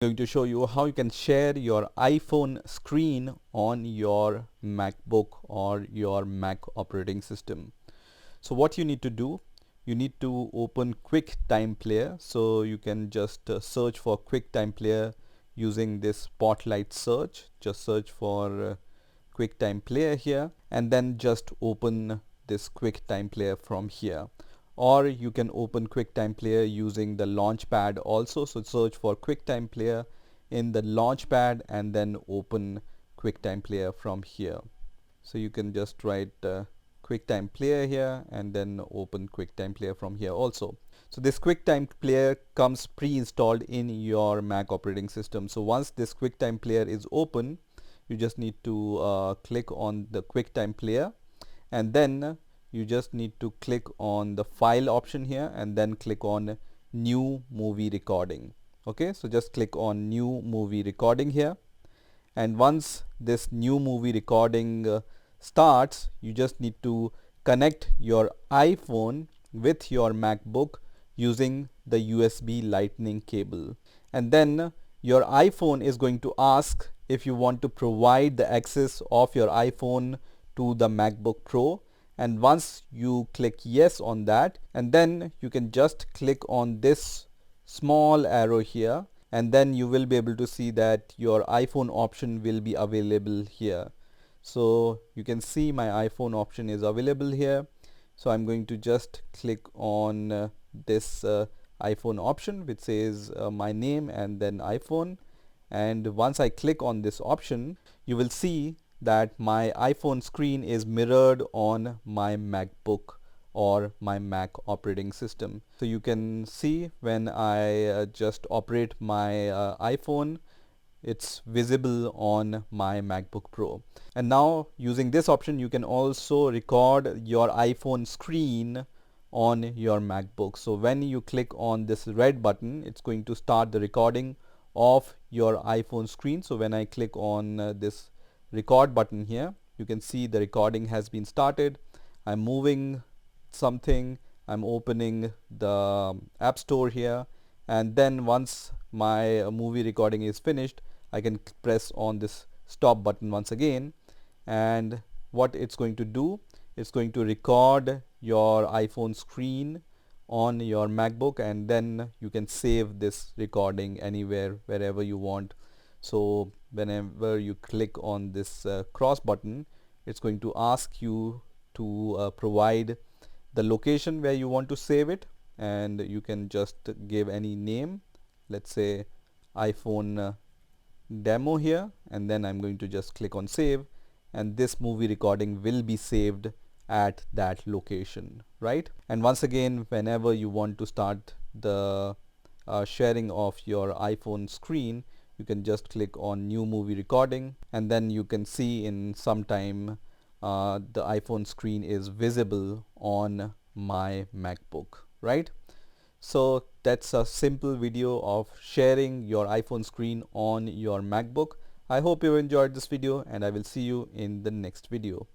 Going to show you how you can share your iPhone screen on your MacBook or your Mac operating system. So what you need to do, you need to open QuickTime Player. So you can just search for QuickTime Player using this spotlight search. Just search for QuickTime Player here and then just open this QuickTime Player from here. Or you can open QuickTime Player using the Launchpad also. So search for QuickTime Player in the Launchpad and then open QuickTime Player from here. So you can just write QuickTime Player here and then open QuickTime Player from here also. So this QuickTime Player comes pre-installed in your Mac operating system. So once this QuickTime Player is open, you just need to click on the QuickTime Player and then you just need to click on the file option here and then click on new movie recording. Okay, so just click on new movie recording here, and once this new movie recording starts, you just need to connect your iPhone with your MacBook using the USB lightning cable, and then your iPhone is going to ask if you want to provide the access of your iPhone to the MacBook Pro. And once you click yes on that, and then you can just click on this small arrow here, and then you will be able to see that your iPhone option will be available here. So you can see my iPhone option is available here. So I'm going to just click on this iPhone option which says my name and then iPhone, and once I click on this option, you will see that my iPhone screen is mirrored on my MacBook or my Mac operating system. So you can see when I just operate my iPhone, it's visible on my MacBook Pro. And now using this option, you can also record your iPhone screen on your MacBook. So when you click on this red button, it's going to start the recording of your iPhone screen. So when I click on this record button here, you can see the recording has been started. I'm moving something, I'm opening the App Store here, and then once my movie recording is finished, I can press on this stop button once again, and what it's going to do, it's going to record your iPhone screen on your MacBook, and then you can save this recording anywhere, wherever you want. So whenever you click on this cross button, it's going to ask you to provide the location where you want to save it, and you can just give any name, let's say iPhone demo here, and then I'm going to just click on save, and this movie recording will be saved at that location, right? And once again, whenever you want to start the sharing of your iPhone screen, you can just click on new movie recording, and then you can see in some time the iPhone screen is visible on my MacBook, right? So that's a simple video of sharing your iPhone screen on your MacBook. I hope you enjoyed this video, and I will see you in the next video.